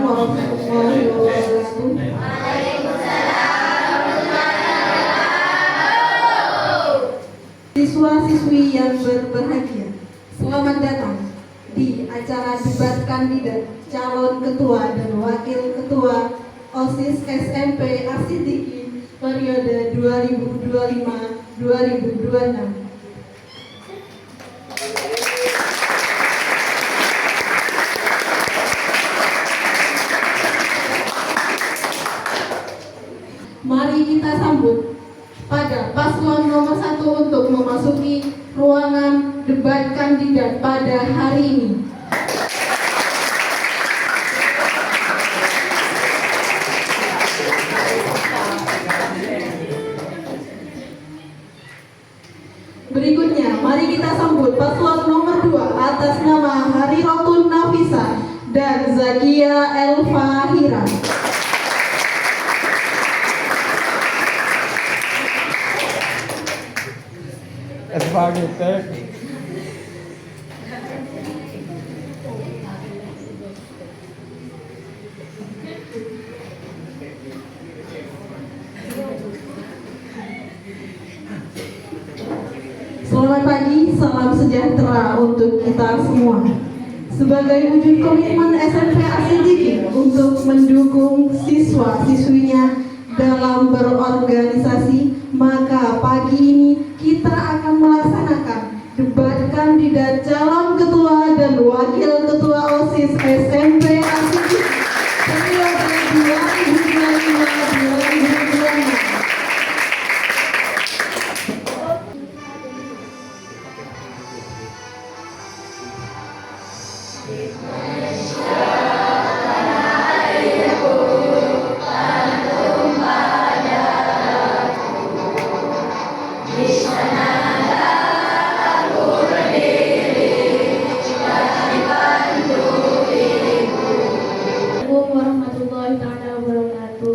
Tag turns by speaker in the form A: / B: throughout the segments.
A: warahmatullahi wabarakatuh. Siswa-siswi yang berbahagia, selamat datang di acara debat kandidat calon ketua dan wakil ketua OSIS SMP Asidiki periode 2025-2026. Mari kita sambut pada paslon nomor 1 untuk memasuki ruangan debat kandidat pada hari ini. Berikutnya, mari kita sambut paslon nomor 2 atas nama Harirotun Nafisa dan Zakia Elfahira. Selamat pagi, salam sejahtera untuk kita semua. Sebagai wujud komitmen SMP Asidiki untuk mendukung siswa-siswinya dalam berorganisasi, maka pagi ini kita akan melaksanakan debat kandidat calon ketua dan wakil ketua OSIS SMP Asidiki periode 2025-2026.
B: Warahmatullahi taala wabarakatuh.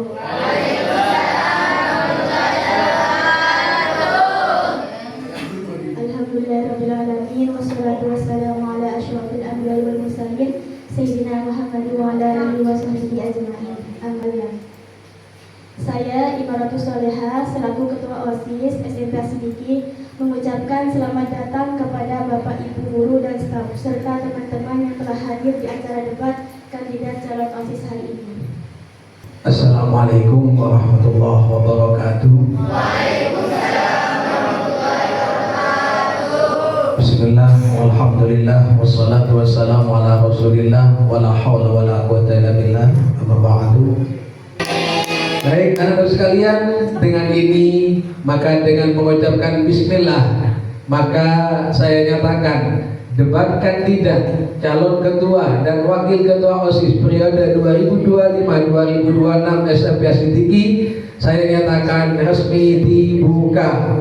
B: Alhamdulillahirabbil alamin wassalatu wassalamu ala asyrofil anbiya'i wal mursalin sayyidina Muhammad wa ala alihi washabbihi ajmain. Amma ba'd. Saya Imaratus Soleha selaku Ketua OSIS SMP Asidiki mengucapkan selamat datang kepada Bapak Ibu guru dan staf serta teman-teman yang telah hadir di acara debat kandidat calon OSIS hari ini.
C: Assalamualaikum warahmatullahi wabarakatuh.
B: Waalaikumsalam warahmatullahi wabarakatuh.
C: Bismillah, walhamdulillah, wassalatu wassalamu ala rasulillah, wala hawla wala quwwata illa billah, amma ba'du. Baik anak-anak sekalian, dengan ini maka dengan mengucapkan bismillah, maka saya nyatakan debat kandidat calon ketua dan wakil ketua OSIS periode 2025-2026 SMP Asidiki saya nyatakan resmi dibuka.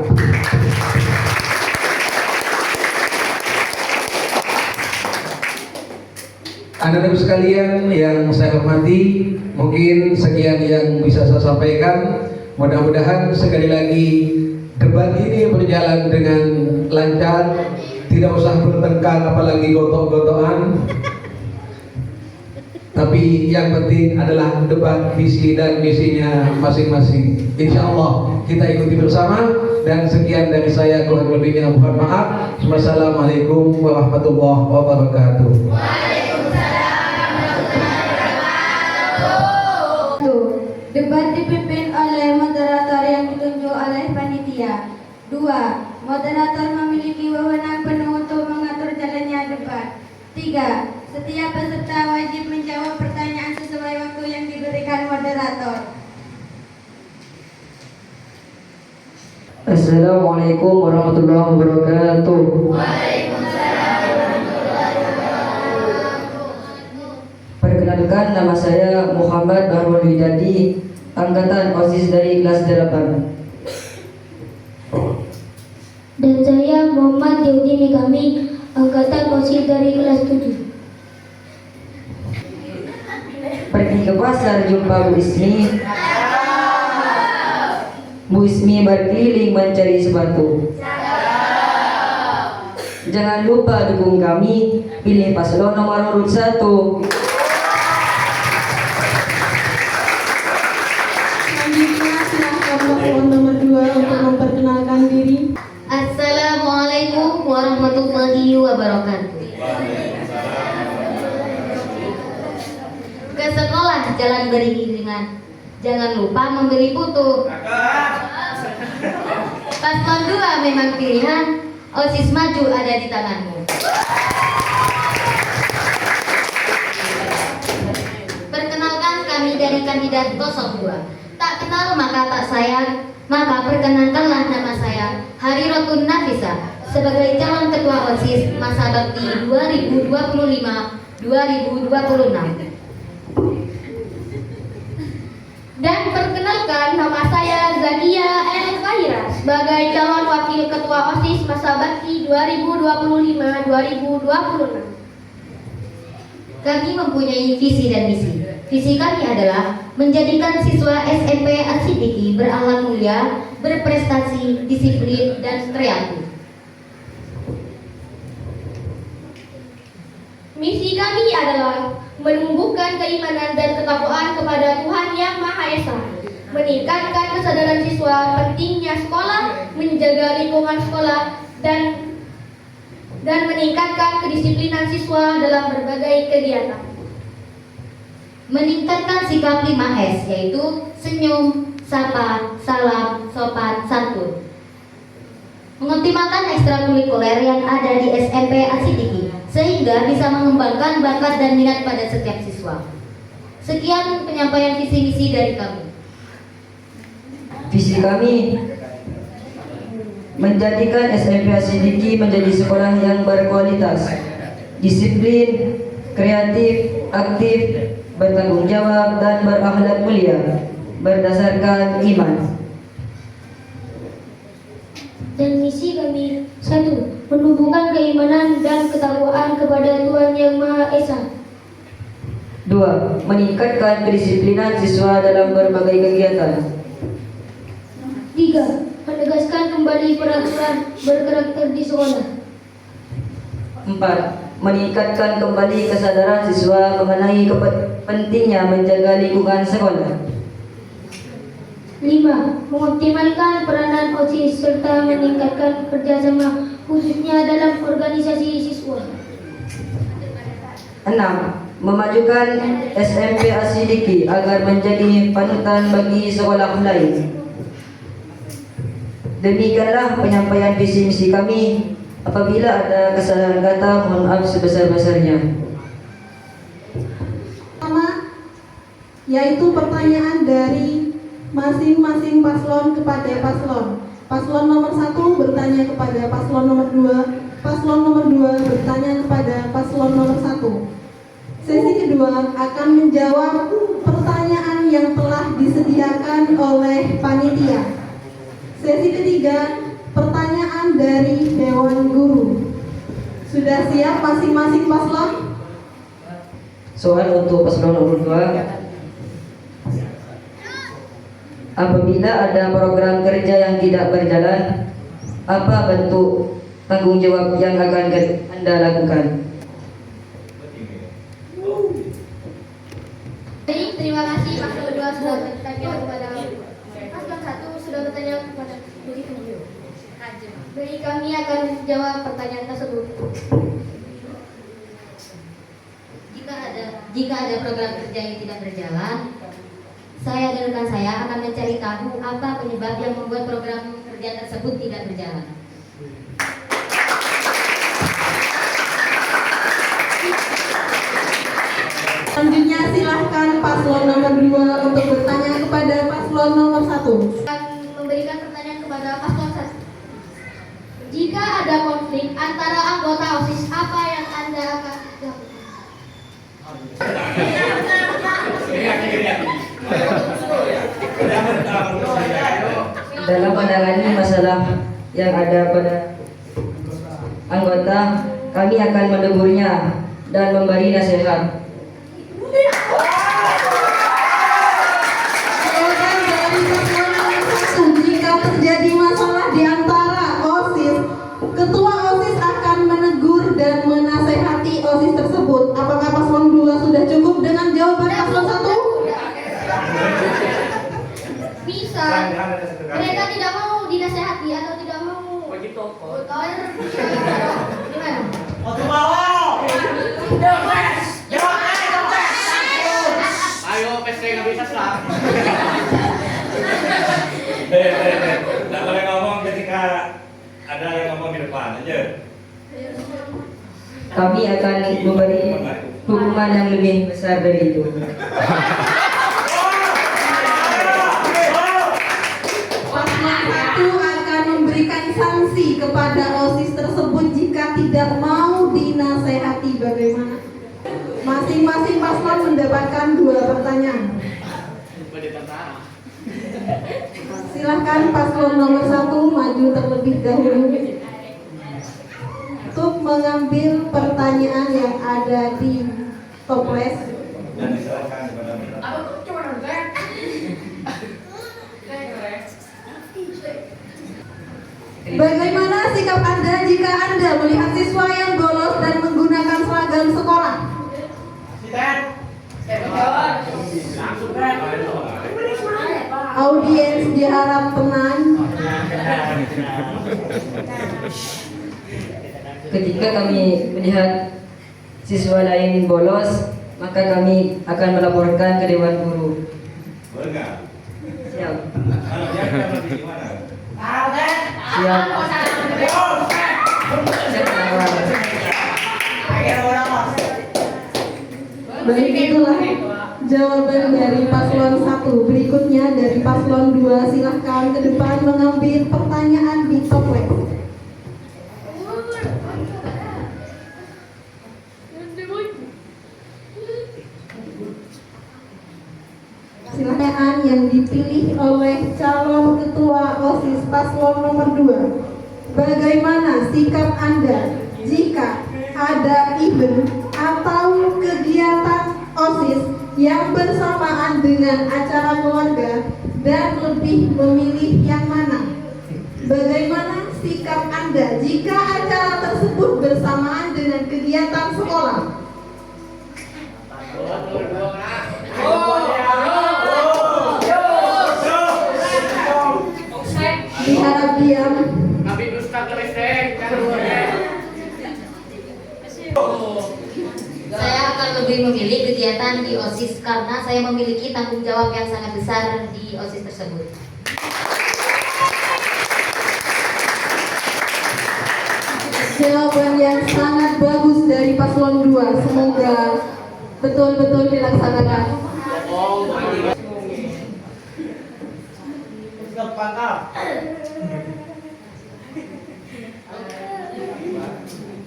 C: Anak-anak sekalian yang saya hormati, mungkin sekian yang bisa saya sampaikan. Mudah-mudahan sekali lagi debat ini berjalan dengan lancar, tidak usah bertengkar apalagi gotok-gotokan. Tapi yang penting adalah debat visi dan misinya masing-masing. Insya Allah kita ikuti bersama. Dan sekian dari saya, kurang lebihnya mohon maaf. Wassalamualaikum warahmatullahi wabarakatuh.
B: Debat dipimpin oleh moderator yang ditunjuk oleh panitia. 2. Moderator memiliki wewenang penuh untuk mengatur jalannya debat. 3. Setiap peserta wajib menjawab pertanyaan sesuai waktu yang diberikan moderator.
D: Assalamualaikum warahmatullahi wabarakatuh.
B: Waalaikumsalam warahmatullahi wabarakatuh.
D: Perkenalkan, nama saya Muhammad Bahrul Widadi, angkatan OSIS dari kelas 8.
B: Dan saya Muhammad Yaudini Kami, angkatan OSIS dari kelas 7.
D: Pergi ke pasar jumpa Bu Ismi. Bu Ismi berkeliling mencari sepatu. Jangan lupa dukung kami, pilih paslon nomor urut 1.
E: wabarakatuh. Ke sekolah jalan beriringan, jangan lupa membeli putu. Paslon 2 memang pilihan, OSIS maju ada di tanganmu. Perkenalkan kami dari kandidat 02. Tak kenal maka tak sayang, maka perkenankanlah nama saya Harirotun Nafisa sebagai calon ketua OSIS masa bakti 2025-2026.
B: Dan perkenalkan nama saya Zakia El Fahira sebagai calon wakil ketua OSIS masa bakti 2025-2026.
E: Kami mempunyai visi dan misi. Visi kami adalah menjadikan siswa SMP Al-Siddiqi berakhlak mulia, berprestasi, disiplin, dan kreatif.
B: Misi kami adalah menumbuhkan keimanan dan ketakwaan kepada Tuhan Yang Maha Esa, meningkatkan kesadaran siswa pentingnya sekolah, menjaga lingkungan sekolah, dan meningkatkan kedisiplinan siswa dalam berbagai kegiatan.
E: Meningkatkan sikap 5S, yaitu senyum, sapa, salam, sopan, santun. Mengoptimalkan ekstrakurikuler yang ada di SMP Al-Siddiqi sehingga bisa mengembangkan bakat dan minat pada setiap siswa. Sekian penyampaian visi misi dari kami.
D: Visi kami menjadikan SMP Al-Siddiqi menjadi sekolah yang berkualitas, disiplin, kreatif, aktif, bertanggung jawab, dan berakhlak mulia berdasarkan iman.
B: Dan misi kami 1. Menumbuhkan keimanan dan ketakwaan kepada Tuhan Yang Maha Esa.
D: 2. Meningkatkan kedisiplinan siswa dalam berbagai kegiatan.
B: 3. Menegaskan kembali peraturan berkarakter di sekolah.
D: 4. Meningkatkan kembali kesadaran siswa mengenai pentingnya menjaga lingkungan sekolah.
B: 5. Mengoptimalkan peranan OSIS serta meningkatkan kerjasama khususnya dalam organisasi siswa.
D: 6. Memajukan SMP Al-Siddiqi agar menjadi panutan bagi sekolah lain. Demikianlah penyampaian visi misi kami. Apabila ada kesalahan kata, mohon maaf sebesar-besarnya.
A: Pertama, yaitu pertanyaan dari masing-masing paslon kepada paslon. Paslon nomor 1 bertanya kepada paslon nomor 2, paslon nomor 2 bertanya kepada paslon nomor 1. Sesi kedua akan menjawab pertanyaan yang telah disediakan oleh panitia. Sesi ketiga, pertanyaan dari Dewan Guru. Sudah siap masing-masing paslon?
D: Soal untuk paslon nomor 2. Apabila ada program kerja yang tidak berjalan, apa bentuk tanggung jawab yang akan Anda lakukan?
B: Baik, terima kasih paslon 2 sudah bertanya kepada paslon 1 sudah bertanya kepada Baik, kami akan menjawab pertanyaan tersebut.
E: Jika ada program kerja yang tidak berjalan, saya dan rekan saya akan mencari tahu apa penyebab yang membuat program kerja tersebut tidak berjalan.
A: Selanjutnya silahkan paslon nomor 2 untuk bertanya kepada paslon nomor 1.
B: Akan memberikan pertanyaan kepada paslon 1. Jika ada konflik antara anggota OSIS, apa yang Anda akan lakukan?
D: Dalam menangani masalah yang ada pada anggota, kami akan menegurnya dan memberi nasihat.
A: Jawaban dari paslon nomor 1, jika terjadi masalah di antara OSIS, ketua OSIS akan menegur dan menasehati OSIS tersebut. Apakah paslon 2 sudah cukup dengan jawaban paslon 1?
B: Bisa mereka tidak mau dinasehati atau tidak mau gimana?
F: Ayo, pes nggak bisa start.
G: Nggak boleh ngomong ketika ada yang ngomong di depan aja.
D: Kami akan memberi hukuman yang lebih besar dari itu.
A: Paslon 1 akan memberikan sanksi kepada OSIS tersebut jika tidak mau dinasehati. Bagaimana? Masing-masing paslon mendapatkan 2 pertanyaan.
F: Bagi tentara.
A: Silahkan paslon nomor 1 maju terlebih dahulu untuk mengambil pertanyaan yang ada di toples.
G: Dan diserahkan kepada mereka.
A: Bagaimana sikap Anda jika Anda melihat siswa yang bolos dan menggunakan seragam sekolah? Audiens diharap tenang.
D: Ketika kami melihat siswa lain bolos, maka kami akan melaporkan ke Dewan Guru.
G: Boleh nggak?
D: Siap.
G: Kalau dia kan di mana?
D: Siap.
A: Baik, itulah jawaban dari paslon 1. Berikutnya dari paslon 2, silahkan ke depan mengambil pertanyaan di toples. Pertanyaan yang dipilih oleh calon ketua OSIS paslon nomor 2. Bagaimana sikap Anda jika ada event atau kegiatan OSIS yang bersamaan dengan acara keluarga dan lebih memilih yang mana? Bagaimana sikap Anda jika acara tersebut bersamaan dengan kegiatan sekolah? Diharap diam.
F: Tapi dusta ke listrik.
E: Saya akan lebih memilih kegiatan di OSIS karena saya memiliki tanggung jawab yang sangat besar di OSIS tersebut.
A: Jawaban yang sangat bagus dari paslon 2. Semoga betul-betul dilaksanakan.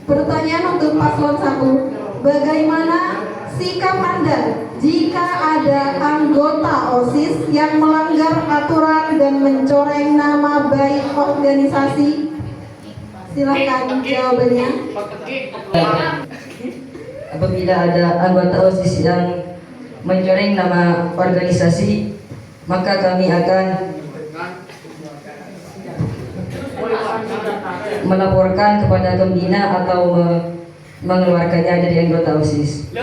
A: Pertanyaan untuk paslon 1. Bagaimana sikap Anda jika ada anggota OSIS yang melanggar aturan dan mencoreng nama baik organisasi? Silakan jawabannya.
D: Apabila ada anggota OSIS yang mencoreng nama organisasi, maka kami akan melaporkan kepada pembina atau mengeluarkannya dari anggota OSIS.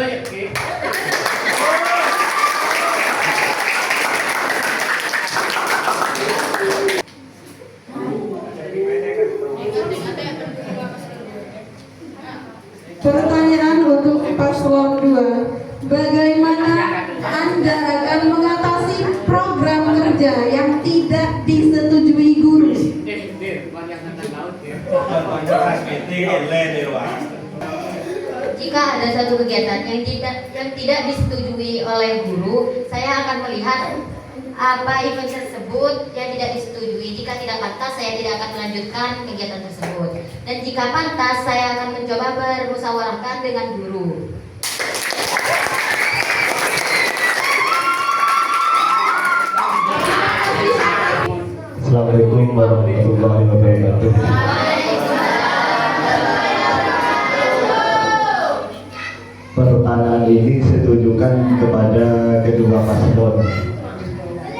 A: Pertanyaan untuk paslon 2. Bagaimana Anda akan mengatasi program kerja yang tidak disetujui guru?
E: Jika ada satu kegiatan yang tidak disetujui oleh guru, saya akan melihat apa event tersebut yang tidak disetujui. Jika tidak pantas, saya tidak akan melanjutkan kegiatan tersebut. Dan jika pantas, saya akan mencoba bermusyawarahkan dengan guru.
H: Assalamualaikum warahmatullahi wabarakatuh. Pertanyaan ini saya tujukan kepada kedua paslon.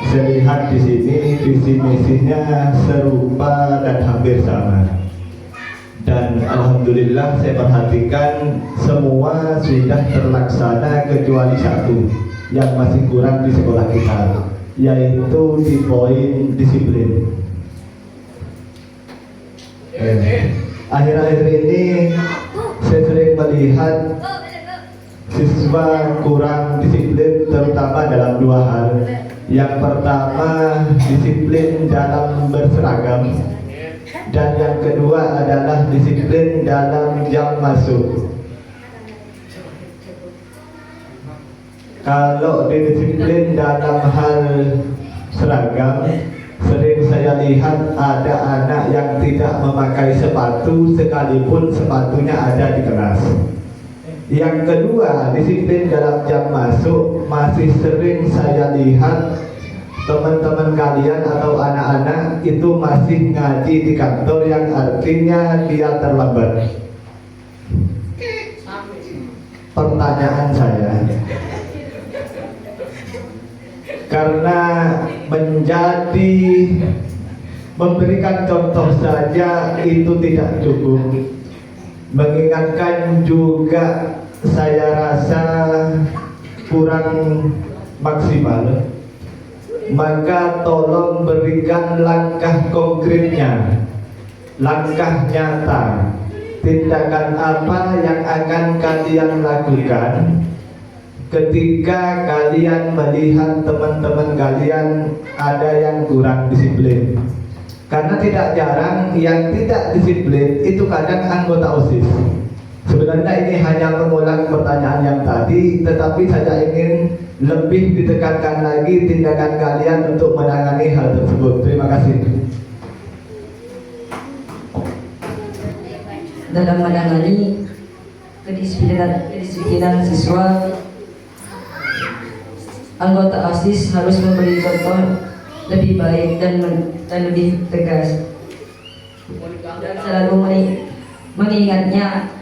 H: Saya lihat di sini visi misinya serupa dan hampir sama. Dan alhamdulillah saya perhatikan semua sudah terlaksana kecuali satu yang masih kurang di sekolah kita, yaitu di poin disiplin. Akhir-akhir ini saya sering melihat siswa kurang disiplin terutama dalam dua hal. Yang pertama disiplin dalam berseragam, dan yang kedua adalah disiplin dalam jam masuk. Kalau disiplin dalam hal seragam, sering saya lihat ada anak yang tidak memakai sepatu sekalipun sepatunya ada di kelas. Yang kedua, disiplin dalam jam masuk, masih sering saya lihat teman-teman kalian atau anak-anak itu masih ngaji di kantor, yang artinya dia terlambat. Pertanyaan saya, karena memberikan contoh saja itu tidak cukup, mengingatkan juga saya rasa kurang maksimal. Maka tolong berikan langkah konkretnya, langkah nyata, tindakan apa yang akan kalian lakukan ketika kalian melihat teman-teman kalian ada yang kurang disiplin. Karena tidak jarang yang tidak disiplin itu kadang anggota OSIS. Sebenarnya ini hanya mengulang pertanyaan yang tadi, tetapi saya ingin lebih ditekankan lagi tindakan kalian untuk menangani hal tersebut. Terima kasih.
D: Dalam menangani kedisiplinan siswa, anggota OSIS harus memberi contoh lebih baik dan lebih tegas, dan selalu mengingatkan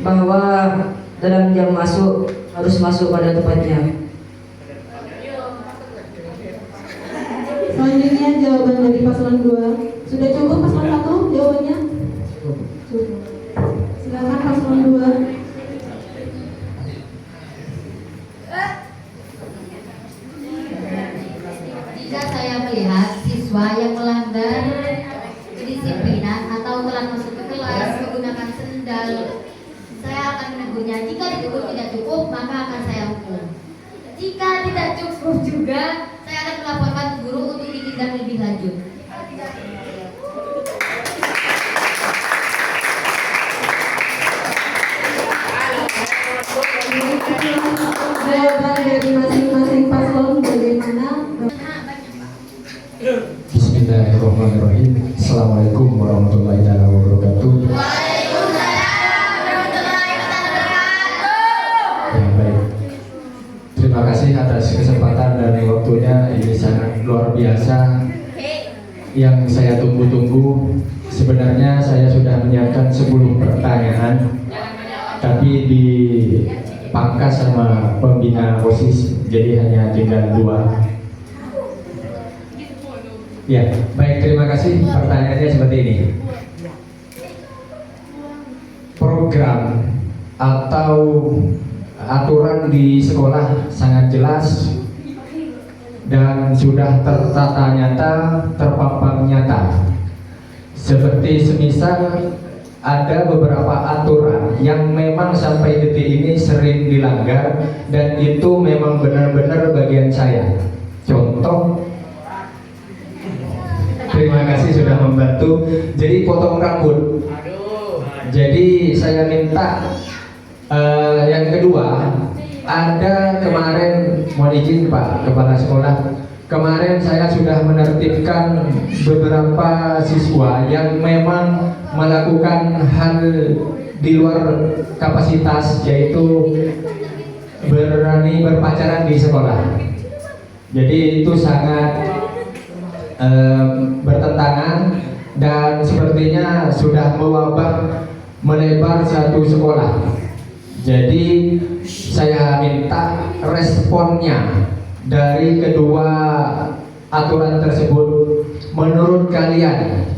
D: bahwa dalam jam masuk harus masuk pada tempatnya.
A: Selanjutnya jawaban dari paslon 2. Sudah cukup paslon 1 jawabannya? Cukup. Silakan paslon 2.
E: Jika saya melihat siswa yang melanggar kedisiplinan atau telah masuk ke kelas menggunakan sendal, saya akan menegurnya. Jika ditegur tidak cukup, maka akan saya hukum. Jika tidak cukup juga, saya akan melaporkan ke guru untuk ditindak lebih lanjut.
A: Jawaban dari masing-masing paslon bagaimana?
C: Bismillahirrahmanirrahim. Assalamualaikum warahmatullahi wabarakatuh. Ya, baik. Terima kasih atas kesempatan dan waktunya, ini sangat luar biasa yang saya tunggu-tunggu. Sebenarnya saya sudah menyiapkan 10 pertanyaan, tapi dipangkas sama pembina OSIS, jadi hanya tinggal 2. Ya, baik, terima kasih. Pertanyaannya seperti ini. Program atau aturan di sekolah sangat jelas dan sudah tertata nyata, terpampang nyata. Seperti semisal ada beberapa aturan yang memang sampai detik ini sering dilanggar, dan itu memang benar-benar bagian saya. Contoh, terima kasih sudah membantu. Jadi potong rambut. Jadi saya minta yang kedua, ada kemarin, mohon izin Pak Kepala Sekolah, kemarin saya sudah menertibkan beberapa siswa yang memang melakukan hal di luar kapasitas, yaitu berani berpacaran di sekolah. Jadi itu sangat bertentangan dan sepertinya sudah melebar satu sekolah. Jadi saya minta responnya dari kedua aturan tersebut menurut kalian.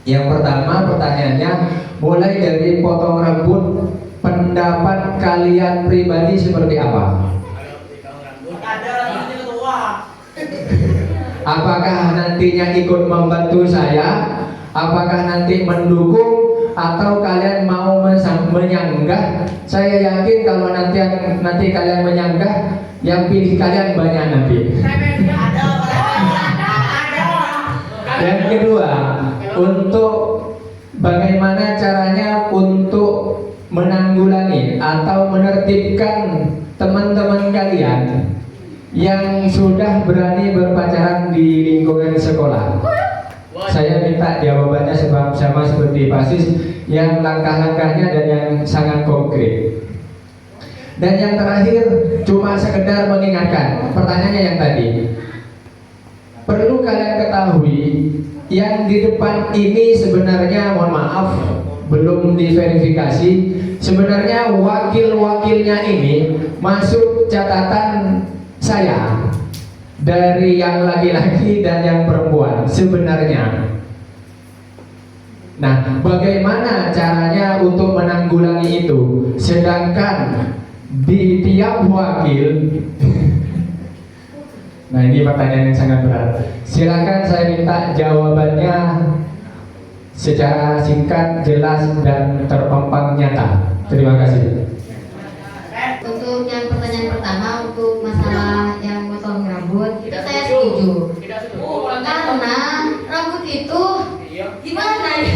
C: Yang pertama, pertanyaannya mulai dari potong rambut, pendapat kalian pribadi seperti apa? Apakah nantinya ikut membantu saya Apakah nanti mendukung atau kalian mau menyanggah? Saya yakin kalau nanti kalian menyanggah, yang pilih kalian banyak nanti. Yang kedua, untuk bagaimana caranya untuk menanggulangi atau menertibkan teman-teman kalian yang sudah berani berpacaran di lingkungan sekolah. Saya minta jawabannya sama seperti Pak Sis, yang langkah-langkahnya dan yang sangat konkret. Dan yang terakhir, cuma sekedar mengingatkan pertanyaannya yang tadi. Perlu kalian ketahui, yang di depan ini sebenarnya, mohon maaf, belum diverifikasi. Sebenarnya wakil-wakilnya ini masuk catatan saya dari yang laki-laki dan yang perempuan sebenarnya. Nah, bagaimana caranya untuk menanggulangi itu? Sedangkan di tiap wakil nah, ini pertanyaan yang sangat berat. Silakan saya minta jawabannya secara singkat, jelas, dan terpampang nyata. Terima kasih.
E: Untuk yang pertanyaan pertama, untuk masalah yang potong rambut, itu saya setuju. Karena rambut itu gimana ya?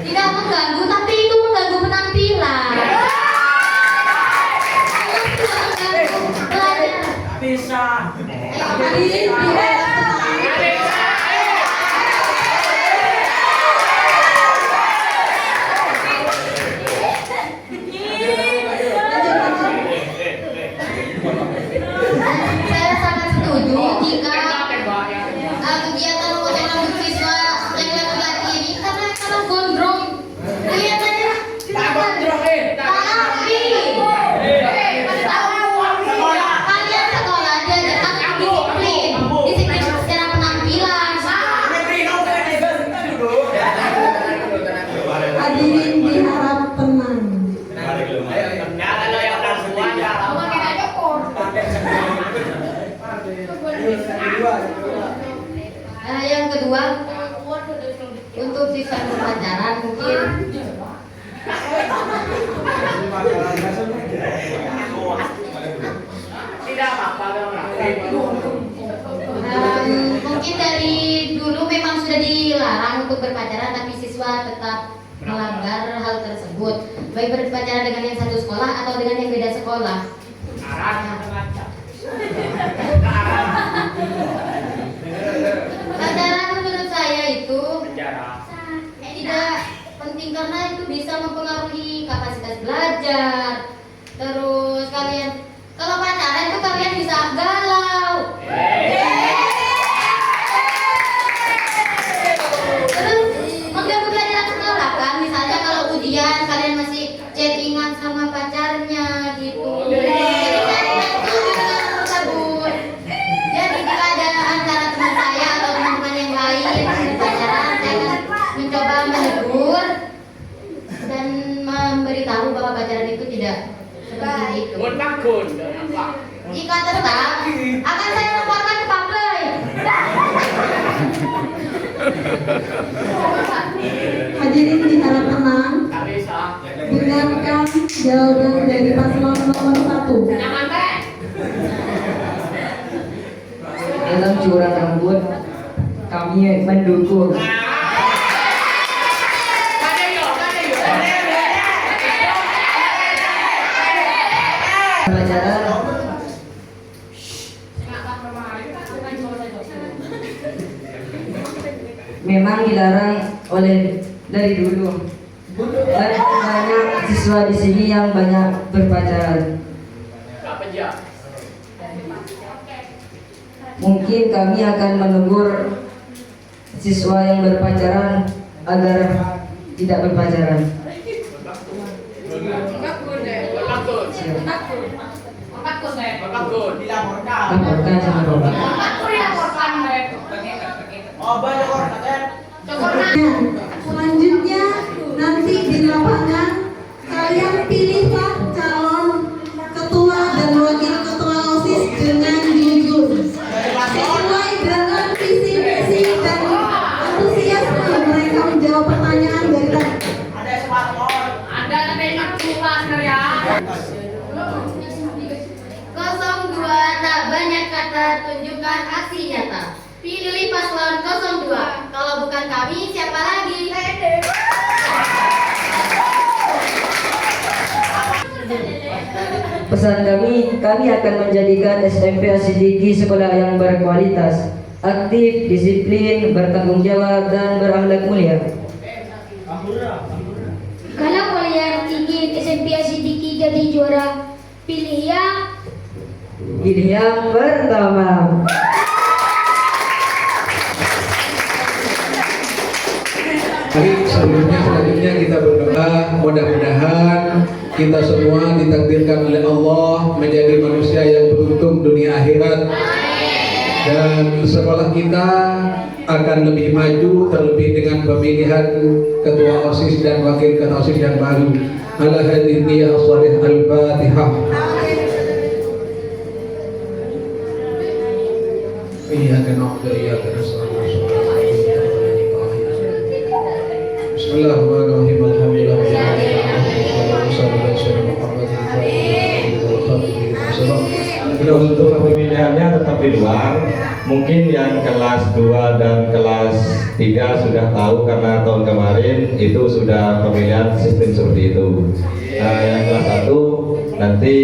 E: Tidak mengganggu, tapi itu mengganggu penampilan.
F: Bisa.
E: Saya sangat setuju jika kegiatan memotong rambut siswa yang laki-laki ini karena gondrong kelihatannya rapi. Kalian sekolah diajarkan disiplin secara penampilan.
A: Hadirin diharap tenang.
E: Yang kedua, untuk siswa berpacaran mungkin
F: Tidak apa-apa.
E: mungkin dari dulu memang sudah dilarang untuk berpacaran, tapi siswa tetap melanggar hal tersebut, baik berpacaran dengan yang satu sekolah atau dengan yang beda sekolah. Pacaran menurut saya itu tidak penting karena itu bisa mempengaruhi kapasitas belajar. Terus kalian kalau pacaran itu kalian bisa galau. Terus mengganggu pelajaran sekolah kan, misalnya kalau ujian kalian masih chattingan sama pacarnya gitu. Jadi kalian itu juga tersebut. Jadi jika ada antara teman saya atau teman-teman yang lain berpacaran, saya akan mencoba menegur dan memberitahu bahwa pacaran itu tidak seperti itu. Jika tetap, akan saya laporkan ke Pabloy.
A: Hadirin diharap tenang. Dengarkan jawaban dari paslon nomor 1.
D: Dalam cukuran rambut, kami mendukung. Pacaran memang dilarang oleh dari dulu, dan banyak siswa di sini yang banyak berpacaran. Mungkin kami akan menegur siswa yang berpacaran agar tidak berpacaran. Laporkan sama Bapak.
A: Selanjutnya nanti di lapangan kalian pilihlah calon ketua dan wakil ketua OSIS dengan jujur sesuai dengan pertanyaan dari tadi.
F: Ada smartphone. Ada banyak tugas ya.
E: 02 tak banyak kata, tunjukkan aksi nyata. Pilih paslon 02. Kalau bukan kami, siapa lagi?
D: Pesan kami akan menjadikan SMP Asidiki sekolah yang berkualitas, aktif, disiplin, bertanggung jawab, dan berakhlak mulia.
B: Kalau kalian ingin SMP Asidiki jadi juara, pilih
D: yang pertama.
C: Mari selanjutnya kita berdoa, mudah-mudahan kita semua ditakdirkan oleh Allah menjadi manusia yang beruntung dunia akhirat, dan sekolah kita akan lebih maju, terlebih dengan pemilihan ketua OSIS dan wakil ketua OSIS yang baru. Ala hadhihi ya shalih al-Fatihah. Iyyaka na'budu wa iyyaka nasta'in. Bismillahirrahmanirrahim.
H: Untuk pemilihannya tetap di luar. Mungkin yang kelas 2 dan kelas 3 sudah tahu karena tahun kemarin itu sudah pemilihan sistem seperti itu. Yang kelas 1 nanti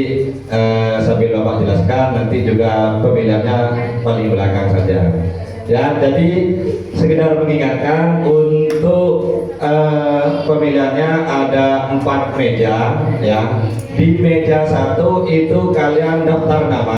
H: sambil Bapak jelaskan, nanti juga pemilihannya paling belakang saja. Ya, jadi sekedar mengingatkan untuk pemilihannya ada 4 meja ya. Di meja 1 itu kalian daftar nama.